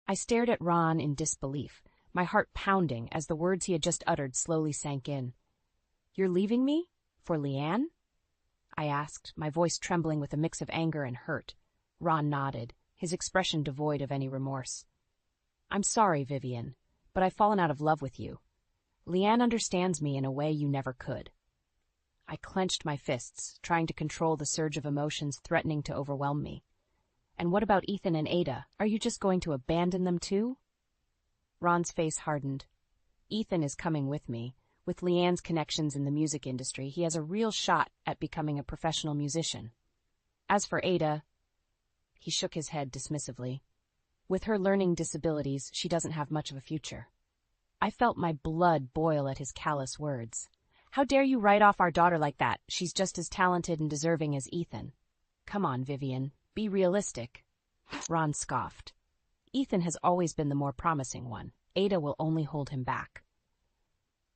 I stared at Ron in disbelief, my heart pounding as the words he had just uttered slowly sank in. "You're leaving me? For Leanne?" I asked, my voice trembling with a mix of anger and hurt. Ron nodded, his expression devoid of any remorse. "I'm sorry, Vivian, but I've fallen out of love with you. Leanne understands me in a way you never could." I clenched my fists, trying to control the surge of emotions threatening to overwhelm me. "And what about Ethan and Ada? Are you just going to abandon them too?" Ron's face hardened. "Ethan is coming with me. With Leanne's connections in the music industry, he has a real shot at becoming a professional musician. As for Ada," he shook his head dismissively, "with her learning disabilities, she doesn't have much of a future." I felt my blood boil at his callous words. "How dare you write off our daughter like that? She's just as talented and deserving as Ethan." "Come on, Vivian. Be realistic." Ron scoffed. "Ethan has always been the more promising one. Ada will only hold him back."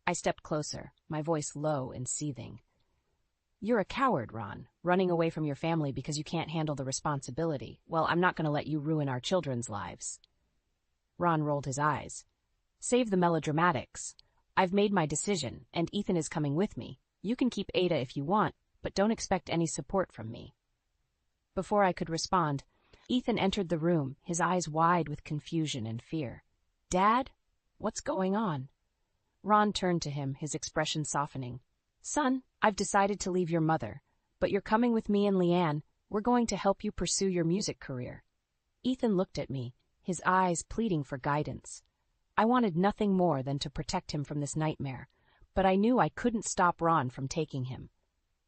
I stepped closer, my voice low and seething. "You're a coward, Ron, running away from your family because you can't handle the responsibility. Well, I'm not going to let you ruin our children's lives." Ron rolled his eyes. "Save the melodramatics. I've made my decision, and Ethan is coming with me. You can keep Ada if you want, but don't expect any support from me." Before I could respond, Ethan entered the room, his eyes wide with confusion and fear. "Dad? What's going on?" Ron turned to him, his expression softening. "Son, I've decided to leave your mother, but you're coming with me and Leanne. We're going to help you pursue your music career." Ethan looked at me, his eyes pleading for guidance. I wanted nothing more than to protect him from this nightmare, but I knew I couldn't stop Ron from taking him.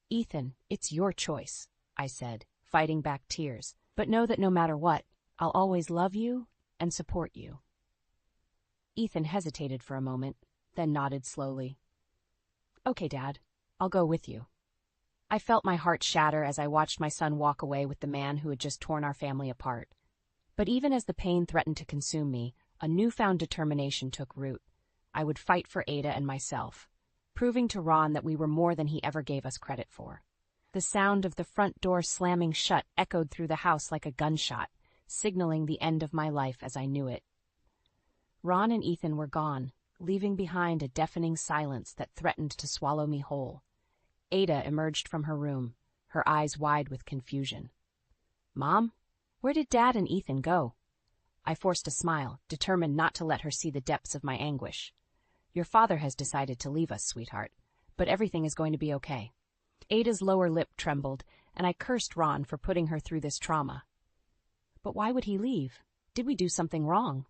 "Ethan, it's your choice," I said, fighting back tears, "but know that no matter what, I'll always love you and support you." Ethan hesitated for a moment, then nodded slowly. "Okay, Dad, I'll go with you." I felt my heart shatter as I watched my son walk away with the man who had just torn our family apart. But even as the pain threatened to consume me, a newfound determination took root. I would fight for Ada and myself, proving to Ron that we were more than he ever gave us credit for. The sound of the front door slamming shut echoed through the house like a gunshot, signaling the end of my life as I knew it. Ron and Ethan were gone, leaving behind a deafening silence that threatened to swallow me whole. Ada emerged from her room, her eyes wide with confusion. "Mom, where did Dad and Ethan go?" I forced a smile, determined not to let her see the depths of my anguish. "Your father has decided to leave us, sweetheart, but everything is going to be okay." Ada's lower lip trembled, and I cursed Ron for putting her through this trauma. "But why would he leave? Did we do something wrong?"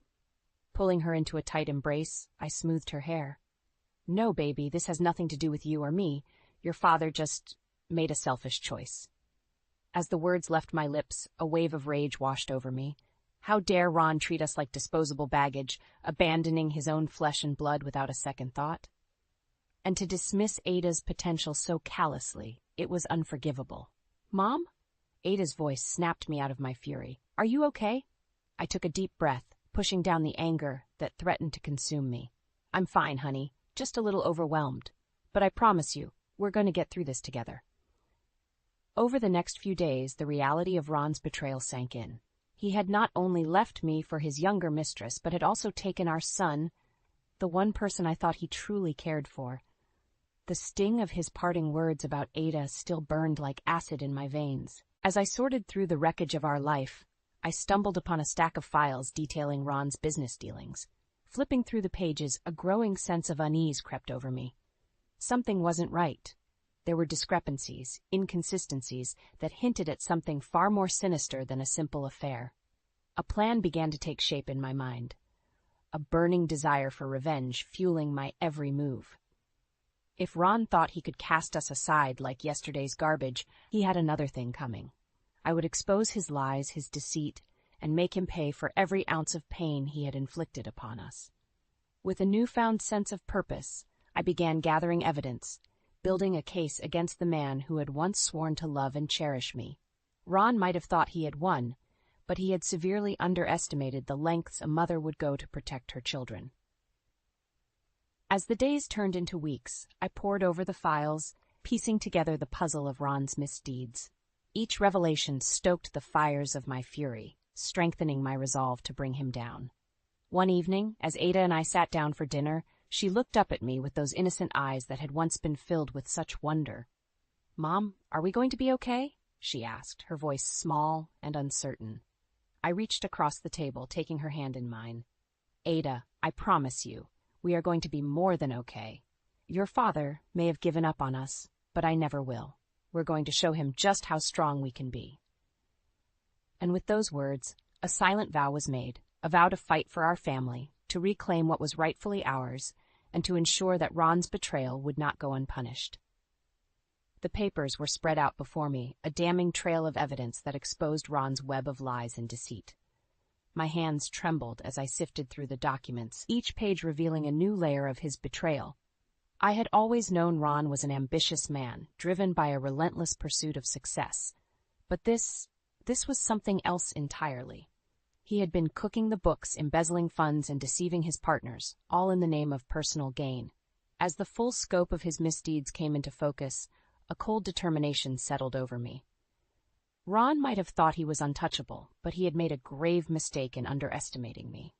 Pulling her into a tight embrace, I smoothed her hair. "No, baby, this has nothing to do with you or me. Your father just made a selfish choice." As the words left my lips, a wave of rage washed over me. How dare Ron treat us like disposable baggage, abandoning his own flesh and blood without a second thought? And to dismiss Ada's potential so callously, it was unforgivable. "Mom?" Ada's voice snapped me out of my fury. "Are you okay?" I took a deep breath, pushing down the anger that threatened to consume me. "I'm fine, honey, just a little overwhelmed. But I promise you, we're going to get through this together." Over the next few days, the reality of Ron's betrayal sank in. He had not only left me for his younger mistress, but had also taken our son, the one person I thought he truly cared for. The sting of his parting words about Ada still burned like acid in my veins. As I sorted through the wreckage of our life, I stumbled upon a stack of files detailing Ron's business dealings. Flipping through the pages, a growing sense of unease crept over me. Something wasn't right. There were discrepancies, inconsistencies that hinted at something far more sinister than a simple affair. A plan began to take shape in my mind, a burning desire for revenge fueling my every move. If Ron thought he could cast us aside like yesterday's garbage, he had another thing coming. I would expose his lies, his deceit, and make him pay for every ounce of pain he had inflicted upon us. With a newfound sense of purpose, I began gathering evidence, building a case against the man who had once sworn to love and cherish me. Ron might have thought he had won, but he had severely underestimated the lengths a mother would go to protect her children. As the days turned into weeks, I pored over the files, piecing together the puzzle of Ron's misdeeds. Each revelation stoked the fires of my fury, strengthening my resolve to bring him down. One evening, as Ada and I sat down for dinner, she looked up at me with those innocent eyes that had once been filled with such wonder. "Mom, are we going to be okay?" she asked, her voice small and uncertain. I reached across the table, taking her hand in mine. "Ada, I promise you, we are going to be more than okay. Your father may have given up on us, but I never will. We're going to show him just how strong we can be." And with those words, a silent vow was made, a vow to fight for our family, to reclaim what was rightfully ours, and to ensure that Ron's betrayal would not go unpunished. The papers were spread out before me, a damning trail of evidence that exposed Ron's web of lies and deceit. My hands trembled as I sifted through the documents, each page revealing a new layer of his betrayal. I had always known Ron was an ambitious man, driven by a relentless pursuit of success. But this was something else entirely. He had been cooking the books, embezzling funds, and deceiving his partners, all in the name of personal gain. As the full scope of his misdeeds came into focus, a cold determination settled over me. Ron might have thought he was untouchable, but he had made a grave mistake in underestimating me.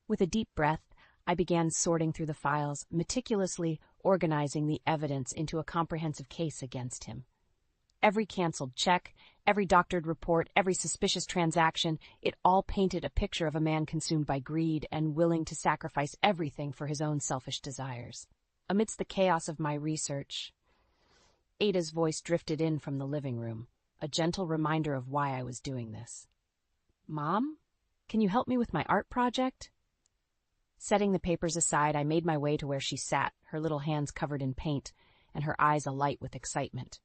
With a deep breath, I began sorting through the files, meticulously organizing the evidence into a comprehensive case against him. Every canceled check, every doctored report, every suspicious transaction, it all painted a picture of a man consumed by greed and willing to sacrifice everything for his own selfish desires. Amidst the chaos of my research, Ada's voice drifted in from the living room, a gentle reminder of why I was doing this. "Mom, can you help me with my art project?" Setting the papers aside, I made my way to where she sat, her little hands covered in paint and her eyes alight with excitement.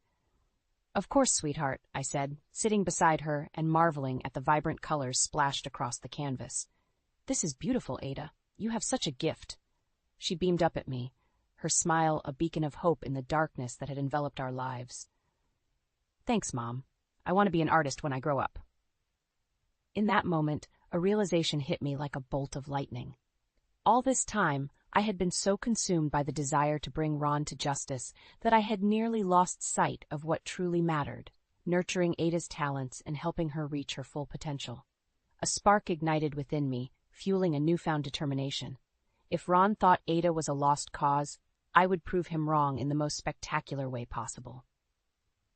"Of course, sweetheart," I said, sitting beside her and marveling at the vibrant colors splashed across the canvas. "This is beautiful, Ada. You have such a gift." She beamed up at me, her smile a beacon of hope in the darkness that had enveloped our lives. "Thanks, Mom. I want to be an artist when I grow up." In that moment, a realization hit me like a bolt of lightning. All this time, I had been so consumed by the desire to bring Ron to justice that I had nearly lost sight of what truly mattered, nurturing Ada's talents and helping her reach her full potential. A spark ignited within me, fueling a newfound determination. If Ron thought Ada was a lost cause, I would prove him wrong in the most spectacular way possible.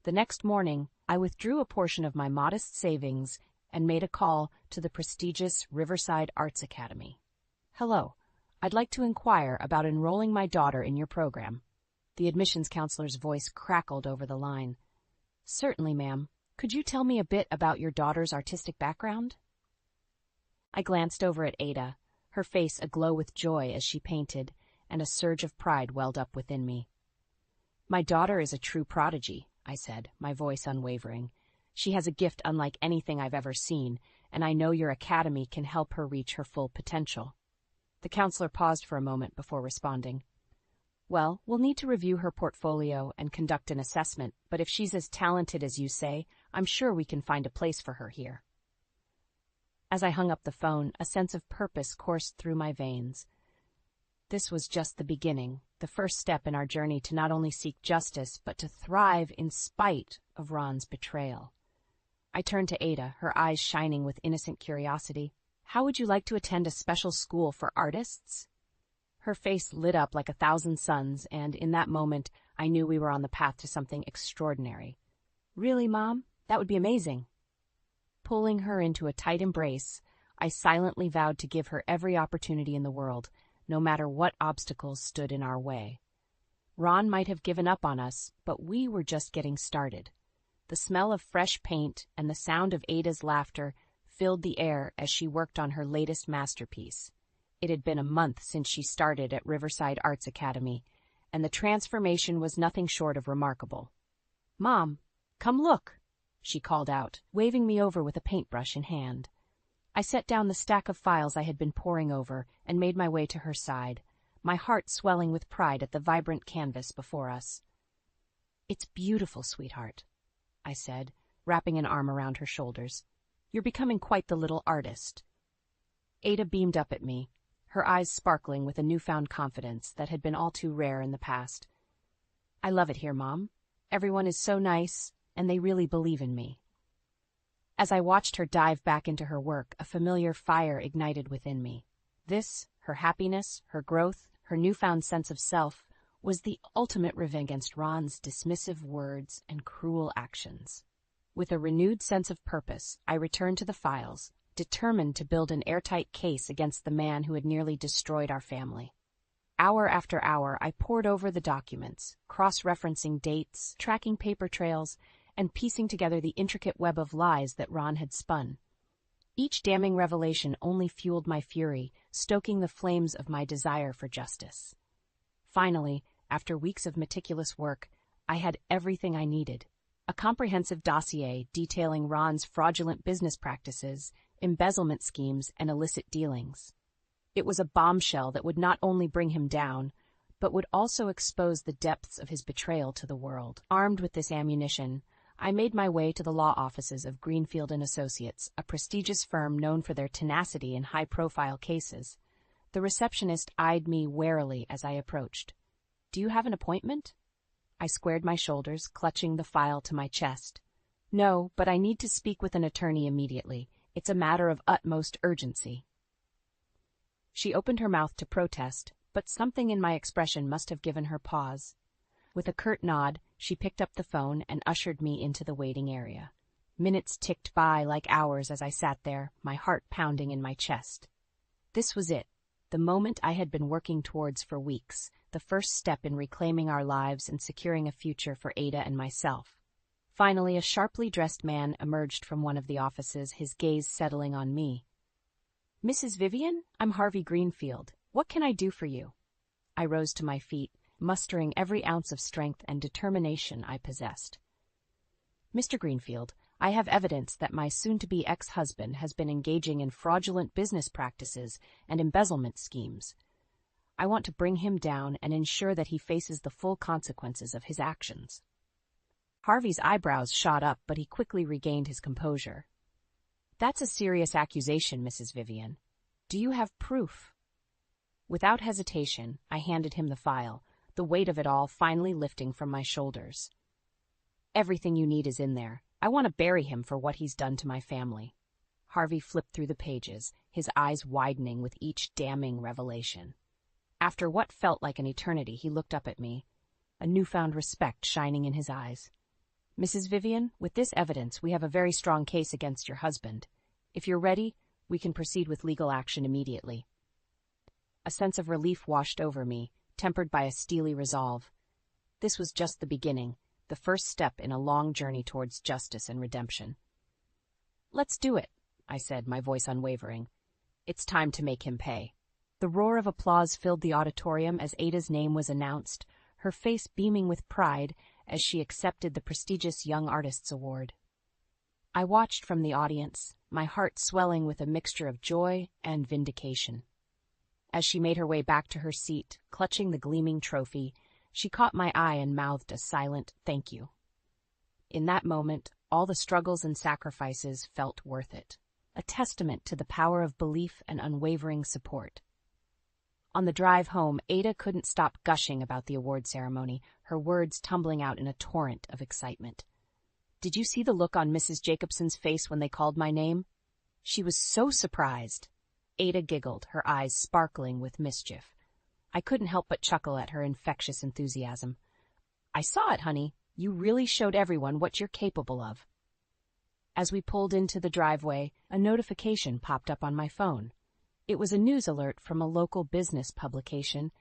The next morning, I withdrew a portion of my modest savings and made a call to the prestigious Riverside Arts Academy. "Hello. I'd like to inquire about enrolling my daughter in your program." The admissions counselor's voice crackled over the line. "Certainly, ma'am. Could you tell me a bit about your daughter's artistic background?" I glanced over at Ada, her face aglow with joy as she painted, and a surge of pride welled up within me. "My daughter is a true prodigy," I said, my voice unwavering. "She has a gift unlike anything I've ever seen, and I know your academy can help her reach her full potential." The counselor paused for a moment before responding. "Well, we'll need to review her portfolio and conduct an assessment, but if she's as talented as you say, I'm sure we can find a place for her here." As I hung up the phone, a sense of purpose coursed through my veins. This was just the beginning, the first step in our journey to not only seek justice, but to thrive in spite of Ron's betrayal. I turned to Ada, her eyes shining with innocent curiosity. "How would you like to attend a special school for artists?" Her face lit up like 1,000 suns, and in that moment, I knew we were on the path to something extraordinary. "Really, Mom? That would be amazing." Pulling her into a tight embrace, I silently vowed to give her every opportunity in the world, no matter what obstacles stood in our way. Ron might have given up on us, but we were just getting started. The smell of fresh paint and the sound of Ada's laughter filled the air as she worked on her latest masterpiece. It had been a month since she started at Riverside Arts Academy, and the transformation was nothing short of remarkable. "Mom, come look," she called out, waving me over with a paintbrush in hand. I set down the stack of files I had been poring over and made my way to her side, my heart swelling with pride at the vibrant canvas before us. "It's beautiful, sweetheart," I said, wrapping an arm around her shoulders. "You're becoming quite the little artist." Ada beamed up at me, her eyes sparkling with a newfound confidence that had been all too rare in the past. "I love it here, Mom. Everyone is so nice, and they really believe in me." As I watched her dive back into her work, a familiar fire ignited within me. This, her happiness, her growth, her newfound sense of self, was the ultimate revenge against Ron's dismissive words and cruel actions. With a renewed sense of purpose, I returned to the files, determined to build an airtight case against the man who had nearly destroyed our family. Hour after hour, I pored over the documents, cross-referencing dates, tracking paper trails, and piecing together the intricate web of lies that Ron had spun. Each damning revelation only fueled my fury, stoking the flames of my desire for justice. Finally, after weeks of meticulous work, I had everything I needed. A comprehensive dossier detailing Ron's fraudulent business practices, embezzlement schemes, and illicit dealings. It was a bombshell that would not only bring him down, but would also expose the depths of his betrayal to the world. Armed with this ammunition, I made my way to the law offices of Greenfield & Associates, a prestigious firm known for their tenacity in high-profile cases. The receptionist eyed me warily as I approached. "Do you have an appointment?" I squared my shoulders, clutching the file to my chest. "No, but I need to speak with an attorney immediately. It's a matter of utmost urgency." She opened her mouth to protest, but something in my expression must have given her pause. With a curt nod, she picked up the phone and ushered me into the waiting area. Minutes ticked by like hours as I sat there, my heart pounding in my chest. This was it, the moment I had been working towards for weeks, the first step in reclaiming our lives and securing a future for Ada and myself. Finally, a sharply dressed man emerged from one of the offices, his gaze settling on me. "Mrs. Vivian, I'm Harvey Greenfield. What can I do for you?" I rose to my feet, mustering every ounce of strength and determination I possessed. "Mr. Greenfield, I have evidence that my soon-to-be ex-husband has been engaging in fraudulent business practices and embezzlement schemes. I want to bring him down and ensure that he faces the full consequences of his actions." Harvey's eyebrows shot up, but he quickly regained his composure. "That's a serious accusation, Mrs. Vivian. Do you have proof?" Without hesitation, I handed him the file, the weight of it all finally lifting from my shoulders. "Everything you need is in there. I want to bury him for what he's done to my family." Harvey flipped through the pages, his eyes widening with each damning revelation. After what felt like an eternity, he looked up at me, a newfound respect shining in his eyes. "Mrs. Vivian, with this evidence, we have a very strong case against your husband. If you're ready, we can proceed with legal action immediately." A sense of relief washed over me, tempered by a steely resolve. This was just the beginning, the first step in a long journey towards justice and redemption. "Let's do it," I said, my voice unwavering. "It's time to make him pay." The roar of applause filled the auditorium as Ada's name was announced, her face beaming with pride as she accepted the prestigious Young Artists Award. I watched from the audience, my heart swelling with a mixture of joy and vindication. As she made her way back to her seat, clutching the gleaming trophy, she caught my eye and mouthed a silent thank you. In that moment, all the struggles and sacrifices felt worth it, a testament to the power of belief and unwavering support. On the drive home, Ada couldn't stop gushing about the award ceremony, her words tumbling out in a torrent of excitement. "Did you see the look on Mrs. Jacobson's face when they called my name? She was so surprised." Ada giggled, her eyes sparkling with mischief. I couldn't help but chuckle at her infectious enthusiasm. "I saw it, honey. You really showed everyone what you're capable of." As we pulled into the driveway, a notification popped up on my phone. It was a news alert from a local business publication,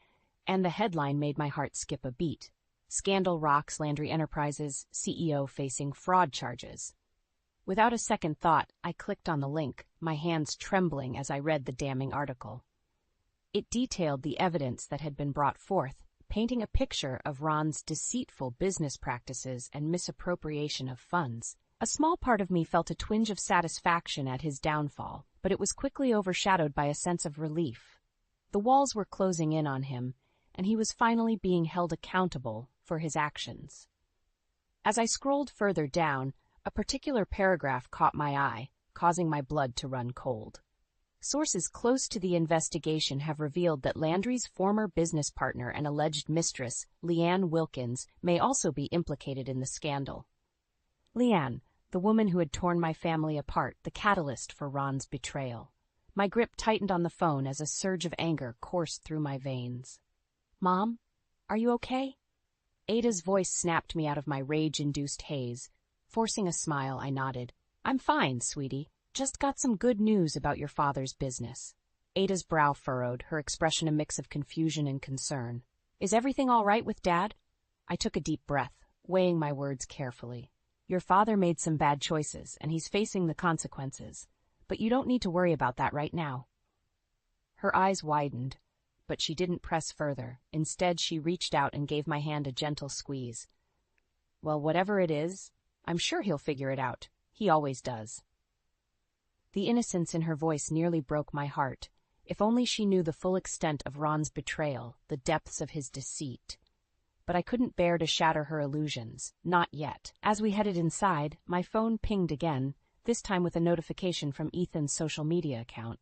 and the headline made my heart skip a beat. "Scandal rocks Landry Enterprises, CEO facing fraud charges." Without a second thought, I clicked on the link, my hands trembling as I read the damning article. It detailed the evidence that had been brought forth, painting a picture of Ron's deceitful business practices and misappropriation of funds. A small part of me felt a twinge of satisfaction at his downfall, but it was quickly overshadowed by a sense of relief. The walls were closing in on him, and he was finally being held accountable for his actions. As I scrolled further down, a particular paragraph caught my eye, causing my blood to run cold. Sources close to the investigation have revealed that Landry's former business partner and alleged mistress, Leanne Wilkins, may also be implicated in the scandal. Leanne, the woman who had torn my family apart, the catalyst for Ron's betrayal. My grip tightened on the phone as a surge of anger coursed through my veins. "Mom, are you okay?" Ada's voice snapped me out of my rage-induced haze. Forcing a smile, I nodded. "I'm fine, sweetie. Just got some good news about your father's business." Ada's brow furrowed, her expression a mix of confusion and concern. "Is everything all right with Dad?" I took a deep breath, weighing my words carefully. "Your father made some bad choices, and he's facing the consequences. But you don't need to worry about that right now." Her eyes widened, but she didn't press further. Instead, she reached out and gave my hand a gentle squeeze. "Well, whatever it is, I'm sure he'll figure it out. He always does." The innocence in her voice nearly broke my heart. If only she knew the full extent of Ron's betrayal, the depths of his deceit. But I couldn't bear to shatter her illusions, not yet. As we headed inside, my phone pinged again, this time with a notification from Ethan's social media account.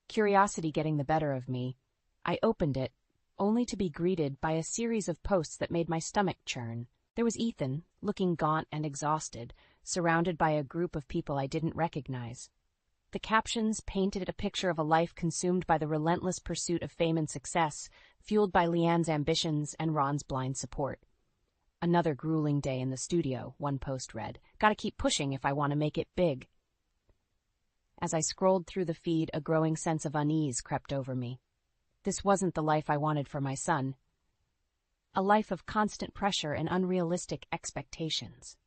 Curiosity getting the better of me, I opened it, only to be greeted by a series of posts that made my stomach churn. There was Ethan, looking gaunt and exhausted, surrounded by a group of people I didn't recognize. The captions painted a picture of a life consumed by the relentless pursuit of fame and success, fueled by Leanne's ambitions and Ron's blind support. "Another grueling day in the studio," one post read. "Gotta keep pushing if I want to make it big." As I scrolled through the feed, a growing sense of unease crept over me. This wasn't the life I wanted for my son. A life of constant pressure and unrealistic expectations.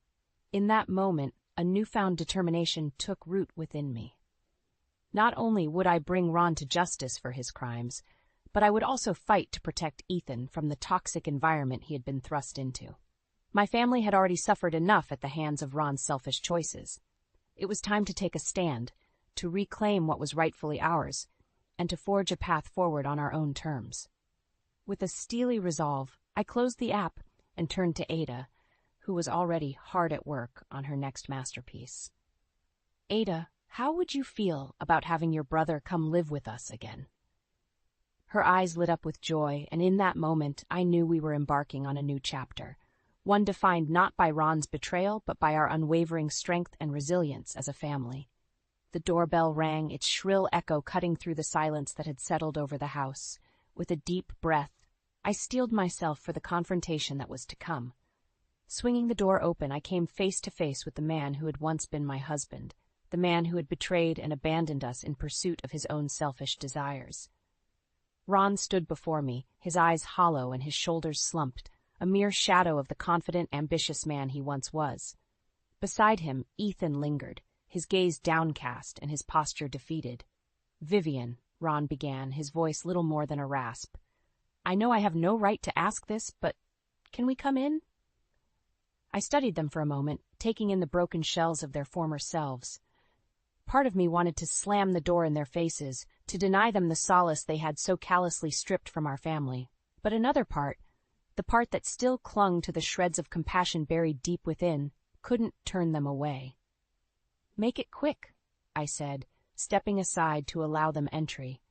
In that moment, a newfound determination took root within me. Not only would I bring Ron to justice for his crimes, but I would also fight to protect Ethan from the toxic environment he had been thrust into. My family had already suffered enough at the hands of Ron's selfish choices. It was time to take a stand, to reclaim what was rightfully ours, and to forge a path forward on our own terms. With a steely resolve, I closed the app and turned to Ada, who was already hard at work on her next masterpiece. "Ada, how would you feel about having your brother come live with us again?" Her eyes lit up with joy, and in that moment I knew we were embarking on a new chapter, one defined not by Ron's betrayal, but by our unwavering strength and resilience as a family. The doorbell rang, its shrill echo cutting through the silence that had settled over the house. With a deep breath, I steeled myself for the confrontation that was to come. Swinging the door open, I came face to face with the man who had once been my husband, the man who had betrayed and abandoned us in pursuit of his own selfish desires. Ron stood before me, his eyes hollow and his shoulders slumped, a mere shadow of the confident, ambitious man he once was. Beside him, Ethan lingered, his gaze downcast and his posture defeated. "Vivian," Ron began, his voice little more than a rasp. "I know I have no right to ask this, but can we come in?" I studied them for a moment, taking in the broken shells of their former selves. Part of me wanted to slam the door in their faces, to deny them the solace they had so callously stripped from our family. But another part, the part that still clung to the shreds of compassion buried deep within, couldn't turn them away. "Make it quick," I said, stepping aside to allow them entry.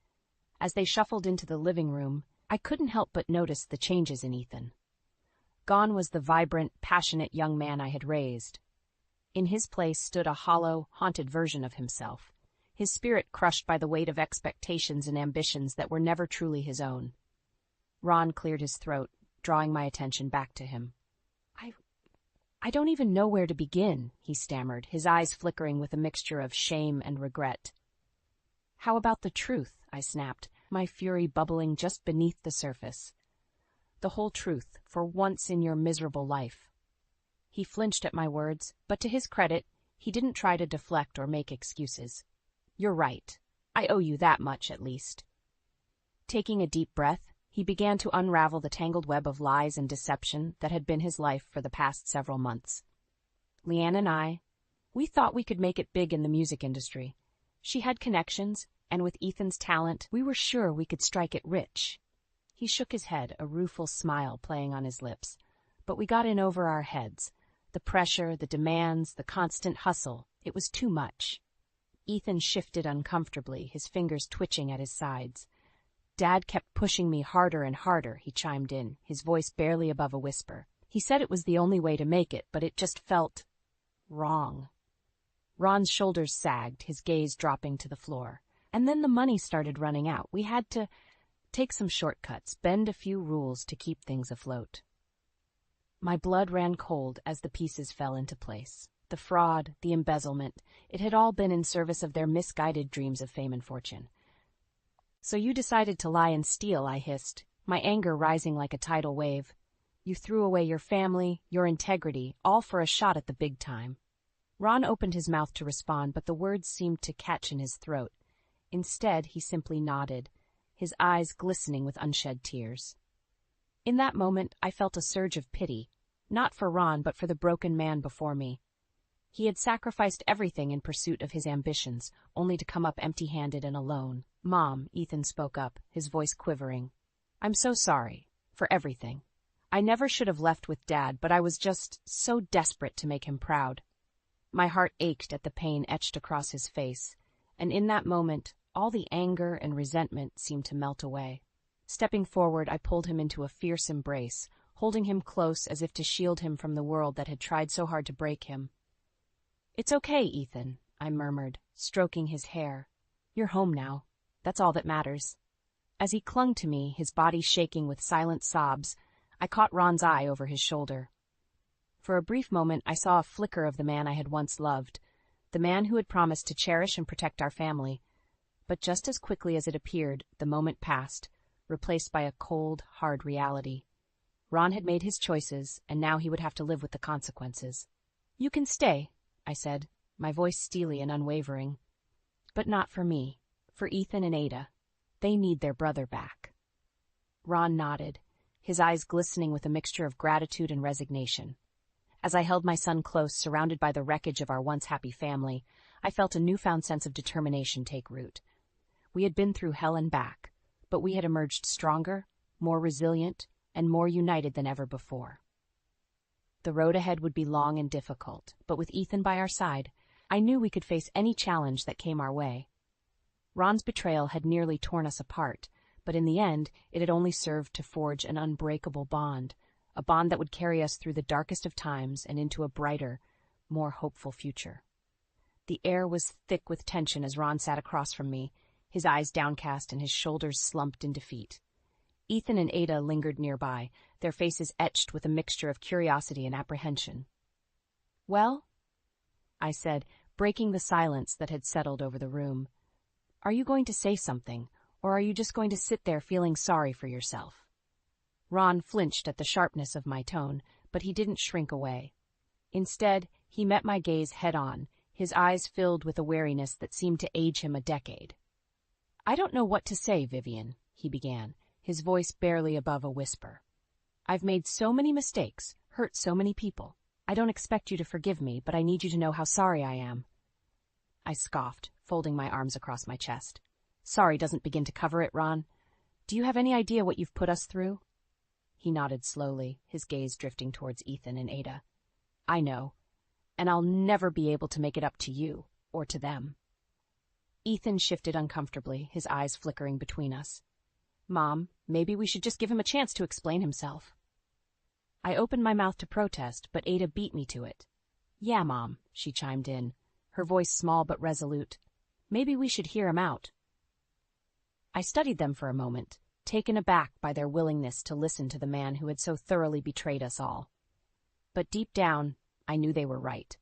As they shuffled into the living room, I couldn't help but notice the changes in Ethan. Gone was the vibrant, passionate young man I had raised. In his place stood a hollow, haunted version of himself, his spirit crushed by the weight of expectations and ambitions that were never truly his own. Ron cleared his throat, drawing my attention back to him. I don't even know where to begin," he stammered, his eyes flickering with a mixture of shame and regret. "How about the truth?" I snapped, my fury bubbling just beneath the surface. "The whole truth, for once in your miserable life." He flinched at my words, but to his credit, he didn't try to deflect or make excuses. "You're right. I owe you that much, at least." Taking a deep breath, he began to unravel the tangled web of lies and deception that had been his life for the past several months. "Leanne and we thought we could make it big in the music industry. She had connections, and with Ethan's talent, we were sure we could strike it rich." He shook his head, a rueful smile playing on his lips. "But we got in over our heads. The pressure, the demands, the constant hustle, it was too much." Ethan shifted uncomfortably, his fingers twitching at his sides. "Dad kept pushing me harder and harder," he chimed in, his voice barely above a whisper. "He said it was the only way to make it, but it just felt wrong." Ron's shoulders sagged, his gaze dropping to the floor. And then the money started running out. We had to take some shortcuts, bend a few rules to keep things afloat. My blood ran cold as the pieces fell into place. The fraud, the embezzlement, it had all been in service of their misguided dreams of fame and fortune. "So you decided to lie and steal," I hissed, my anger rising like a tidal wave. "You threw away your family, your integrity, all for a shot at the big time." Ron opened his mouth to respond, but the words seemed to catch in his throat. Instead, he simply nodded, his eyes glistening with unshed tears. In that moment, I felt a surge of pity, not for Ron, but for the broken man before me. He had sacrificed everything in pursuit of his ambitions, only to come up empty-handed and alone. "Mom," Ethan spoke up, his voice quivering. "I'm so sorry. For everything. I never should have left with Dad, but I was just so desperate to make him proud." My heart ached at the pain etched across his face, and in that moment, all the anger and resentment seemed to melt away. Stepping forward, I pulled him into a fierce embrace, holding him close as if to shield him from the world that had tried so hard to break him. "It's okay, Ethan," I murmured, stroking his hair. "You're home now. That's all that matters." As he clung to me, his body shaking with silent sobs, I caught Ron's eye over his shoulder. For a brief moment, I saw a flicker of the man I had once loved, the man who had promised to cherish and protect our family. But just as quickly as it appeared, the moment passed, replaced by a cold, hard reality. Ron had made his choices, and now he would have to live with the consequences. "You can stay," I said, my voice steely and unwavering. "But not for me. For Ethan and Ada. They need their brother back." Ron nodded, his eyes glistening with a mixture of gratitude and resignation. As I held my son close, surrounded by the wreckage of our once happy family, I felt a newfound sense of determination take root. We had been through hell and back, but we had emerged stronger, more resilient, and more united than ever before. The road ahead would be long and difficult, but with Ethan by our side, I knew we could face any challenge that came our way. Ron's betrayal had nearly torn us apart, but in the end, it had only served to forge an unbreakable bond, a bond that would carry us through the darkest of times and into a brighter, more hopeful future. The air was thick with tension as Ron sat across from me, his eyes downcast and his shoulders slumped in defeat. Ethan and Ada lingered nearby, their faces etched with a mixture of curiosity and apprehension. "Well?" I said, breaking the silence that had settled over the room. "Are you going to say something, or are you just going to sit there feeling sorry for yourself?" Ron flinched at the sharpness of my tone, but he didn't shrink away. Instead, he met my gaze head-on, his eyes filled with a wariness that seemed to age him a decade. "I don't know what to say, Vivian," he began, his voice barely above a whisper. "I've made so many mistakes, hurt so many people. I don't expect you to forgive me, but I need you to know how sorry I am." I scoffed, folding my arms across my chest. "Sorry doesn't begin to cover it, Ron. Do you have any idea what you've put us through?" He nodded slowly, his gaze drifting towards Ethan and Ada. "I know, and I'll never be able to make it up to you, or to them." Ethan shifted uncomfortably, his eyes flickering between us. "Mom, maybe we should just give him a chance to explain himself." I opened my mouth to protest, but Ada beat me to it. "Yeah, Mom," she chimed in, her voice small but resolute. "Maybe we should hear him out." I studied them for a moment, taken aback by their willingness to listen to the man who had so thoroughly betrayed us all. But deep down, I knew they were right.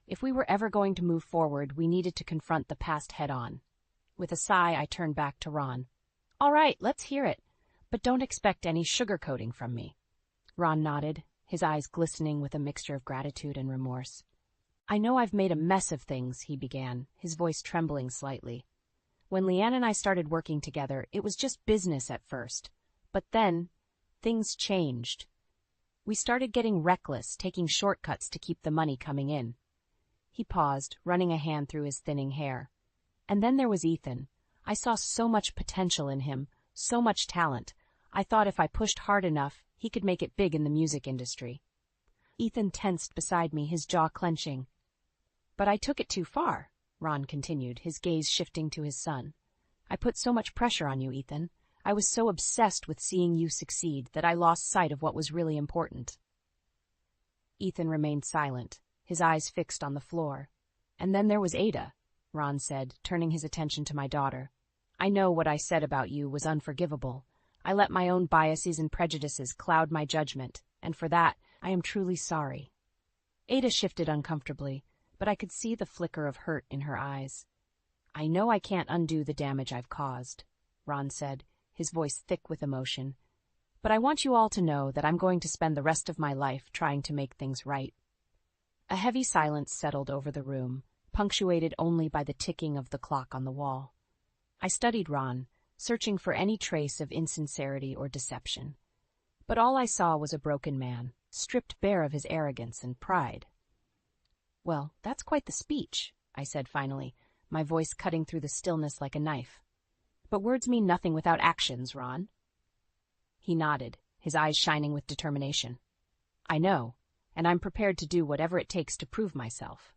If we were ever going to move forward, we needed to confront the past head-on. With a sigh, I turned back to Ron. "All right, let's hear it, but don't expect any sugarcoating from me." Ron nodded, his eyes glistening with a mixture of gratitude and remorse. "I know I've made a mess of things," he began, his voice trembling slightly. "When Leanne and I started working together, it was just business at first. But then, things changed. We started getting reckless, taking shortcuts to keep the money coming in." He paused, running a hand through his thinning hair. "And then there was Ethan. I saw so much potential in him, so much talent. I thought if I pushed hard enough, he could make it big in the music industry." Ethan tensed beside me, his jaw clenching. "But I took it too far," Ron continued, his gaze shifting to his son. "I put so much pressure on you, Ethan. I was so obsessed with seeing you succeed that I lost sight of what was really important." Ethan remained silent, his eyes fixed on the floor. And then there was Ada, Ron said, turning his attention to my daughter. I know what I said about you was unforgivable. I let my own biases and prejudices cloud my judgment, and for that, I am truly sorry. Ada shifted uncomfortably, but I could see the flicker of hurt in her eyes. I know I can't undo the damage I've caused, Ron said, his voice thick with emotion. But I want you all to know that I'm going to spend the rest of my life trying to make things right. A heavy silence settled over the room, punctuated only by the ticking of the clock on the wall. I studied Ron, searching for any trace of insincerity or deception. But all I saw was a broken man, stripped bare of his arrogance and pride. Well, that's quite the speech, I said finally, my voice cutting through the stillness like a knife. But words mean nothing without actions, Ron. He nodded, his eyes shining with determination. I know, and I'm prepared to do whatever it takes to prove myself.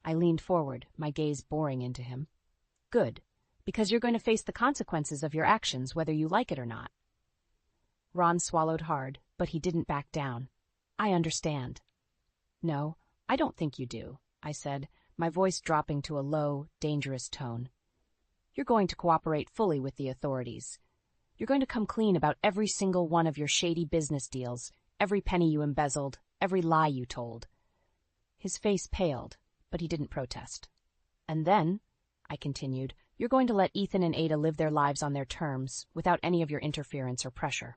I leaned forward, my gaze boring into him. Good, because you're going to face the consequences of your actions whether you like it or not. Ron swallowed hard, but he didn't back down. I understand. No, I don't think you do, I said, my voice dropping to a low, dangerous tone. You're going to cooperate fully with the authorities. You're going to come clean about every single one of your shady business deals, every penny you embezzled, every lie you told. His face paled, but he didn't protest. And then, I continued, you're going to let Ethan and Ada live their lives on their terms, without any of your interference or pressure.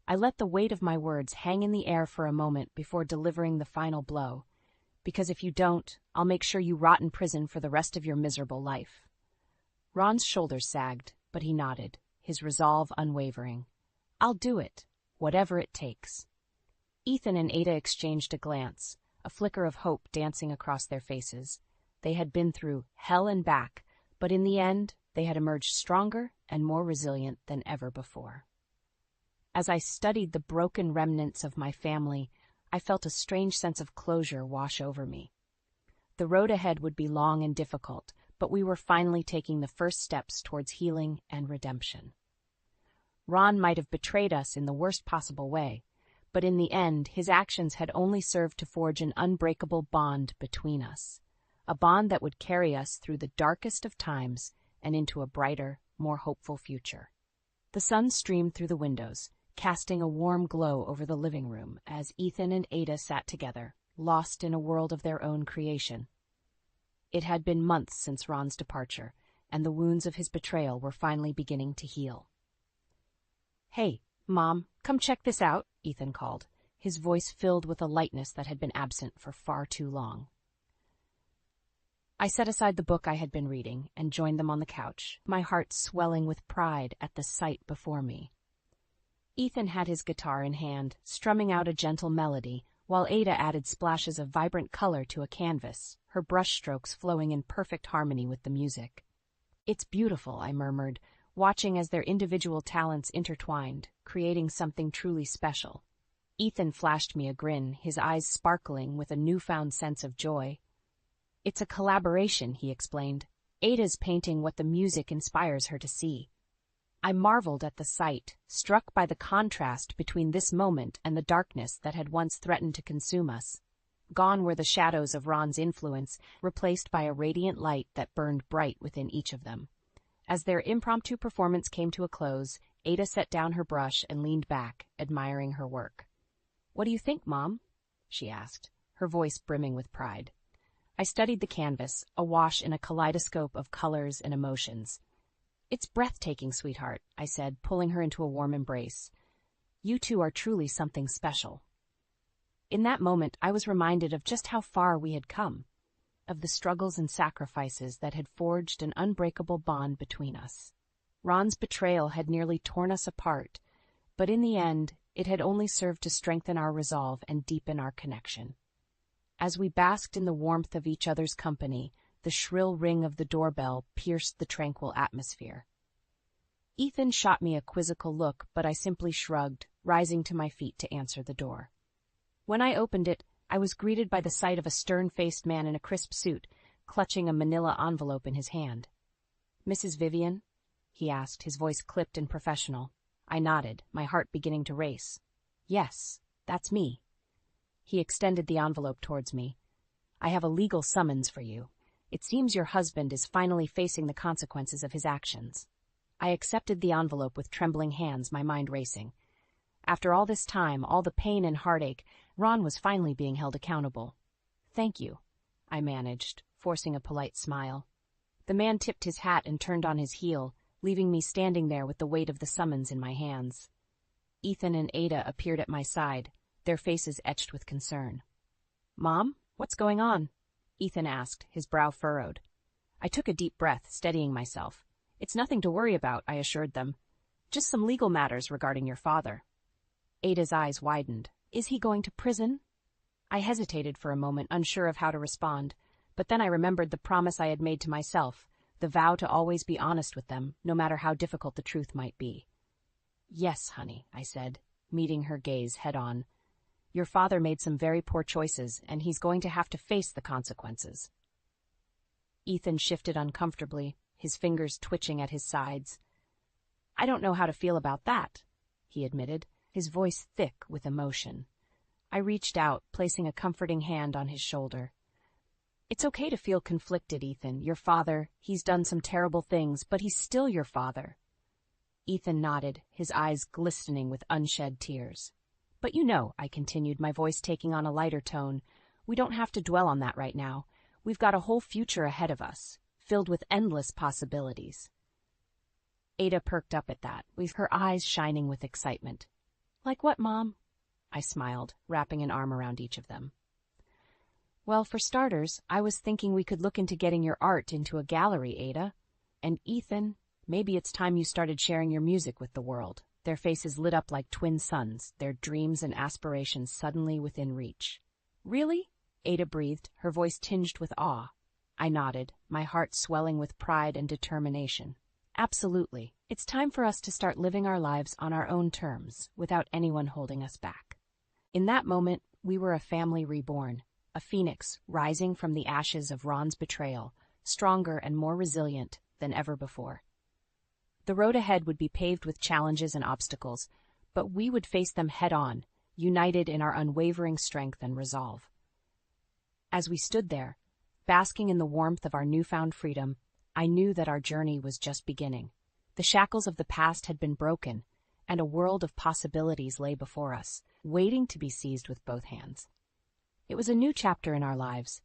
I let the weight of my words hang in the air for a moment before delivering the final blow, because if you don't, I'll make sure you rot in prison for the rest of your miserable life. Ron's shoulders sagged, but he nodded, his resolve unwavering. I'll do it, whatever it takes. Ethan and Ada exchanged a glance, a flicker of hope dancing across their faces. They had been through hell and back, but in the end, they had emerged stronger and more resilient than ever before. As I studied the broken remnants of my family, I felt a strange sense of closure wash over me. The road ahead would be long and difficult, but we were finally taking the first steps towards healing and redemption. Ron might have betrayed us in the worst possible way, but in the end, his actions had only served to forge an unbreakable bond between us, a bond that would carry us through the darkest of times and into a brighter, more hopeful future. The sun streamed through the windows, casting a warm glow over the living room as Ethan and Ada sat together, lost in a world of their own creation. It had been months since Ron's departure, and the wounds of his betrayal were finally beginning to heal. Hey, Mom, come check this out, Ethan called, his voice filled with a lightness that had been absent for far too long. I set aside the book I had been reading and joined them on the couch, my heart swelling with pride at the sight before me. Ethan had his guitar in hand, strumming out a gentle melody, while Ada added splashes of vibrant color to a canvas, her brushstrokes flowing in perfect harmony with the music. It's beautiful, I murmured, watching as their individual talents intertwined, creating something truly special. Ethan flashed me a grin, his eyes sparkling with a newfound sense of joy. It's a collaboration, he explained. Ada's painting what the music inspires her to see. I marveled at the sight, struck by the contrast between this moment and the darkness that had once threatened to consume us. Gone were the shadows of Ron's influence, replaced by a radiant light that burned bright within each of them. As their impromptu performance came to a close, Ada set down her brush and leaned back, admiring her work. "What do you think, Mom?" she asked, her voice brimming with pride. I studied the canvas, awash in a kaleidoscope of colors and emotions. "It's breathtaking, sweetheart," I said, pulling her into a warm embrace. "You two are truly something special." In that moment, I was reminded of just how far we had come, of the struggles and sacrifices that had forged an unbreakable bond between us. Ron's betrayal had nearly torn us apart, but in the end, it had only served to strengthen our resolve and deepen our connection. As we basked in the warmth of each other's company, the shrill ring of the doorbell pierced the tranquil atmosphere. Ethan shot me a quizzical look, but I simply shrugged, rising to my feet to answer the door. When I opened it, I was greeted by the sight of a stern-faced man in a crisp suit, clutching a manila envelope in his hand. "Mrs. Vivian?" he asked, his voice clipped and professional. I nodded, my heart beginning to race. "Yes, that's me." He extended the envelope towards me. I have a legal summons for you. It seems your husband is finally facing the consequences of his actions." I accepted the envelope with trembling hands, my mind racing. After all this time, all the pain and heartache, Ron was finally being held accountable. "Thank you," I managed, forcing a polite smile. The man tipped his hat and turned on his heel, leaving me standing there with the weight of the summons in my hands. Ethan and Ada appeared at my side, their faces etched with concern. "Mom, what's going on?" Ethan asked, his brow furrowed. I took a deep breath, steadying myself. "It's nothing to worry about," I assured them. "Just some legal matters regarding your father." Ada's eyes widened. "Is he going to prison?" I hesitated for a moment, unsure of how to respond, but then I remembered the promise I had made to myself, the vow to always be honest with them, no matter how difficult the truth might be. "Yes, honey," I said, meeting her gaze head-on. "Your father made some very poor choices, and he's going to have to face the consequences." Ethan shifted uncomfortably, his fingers twitching at his sides. "I don't know how to feel about that," he admitted, his voice thick with emotion. I reached out, placing a comforting hand on his shoulder. "It's okay to feel conflicted, Ethan. Your father, he's done some terrible things, but he's still your father." Ethan nodded, his eyes glistening with unshed tears. "But you know," I continued, my voice taking on a lighter tone, "we don't have to dwell on that right now. We've got a whole future ahead of us, filled with endless possibilities." Ada perked up at that, with her eyes shining with excitement. "Like what, Mom?" I smiled, wrapping an arm around each of them. "Well, for starters, I was thinking we could look into getting your art into a gallery, Ada. And Ethan, maybe it's time you started sharing your music with the world." Their faces lit up like twin suns, their dreams and aspirations suddenly within reach. "Really?" Ada breathed, her voice tinged with awe. I nodded, my heart swelling with pride and determination. "Absolutely. It's time for us to start living our lives on our own terms, without anyone holding us back." In that moment, we were a family reborn, a phoenix rising from the ashes of Ron's betrayal, stronger and more resilient than ever before. The road ahead would be paved with challenges and obstacles, but we would face them head-on, united in our unwavering strength and resolve. As we stood there, basking in the warmth of our newfound freedom, I knew that our journey was just beginning. The shackles of the past had been broken, and a world of possibilities lay before us, waiting to be seized with both hands. It was a new chapter in our lives,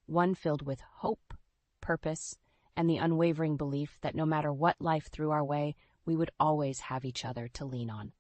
one filled with hope, purpose, and the unwavering belief that no matter what life threw our way, we would always have each other to lean on.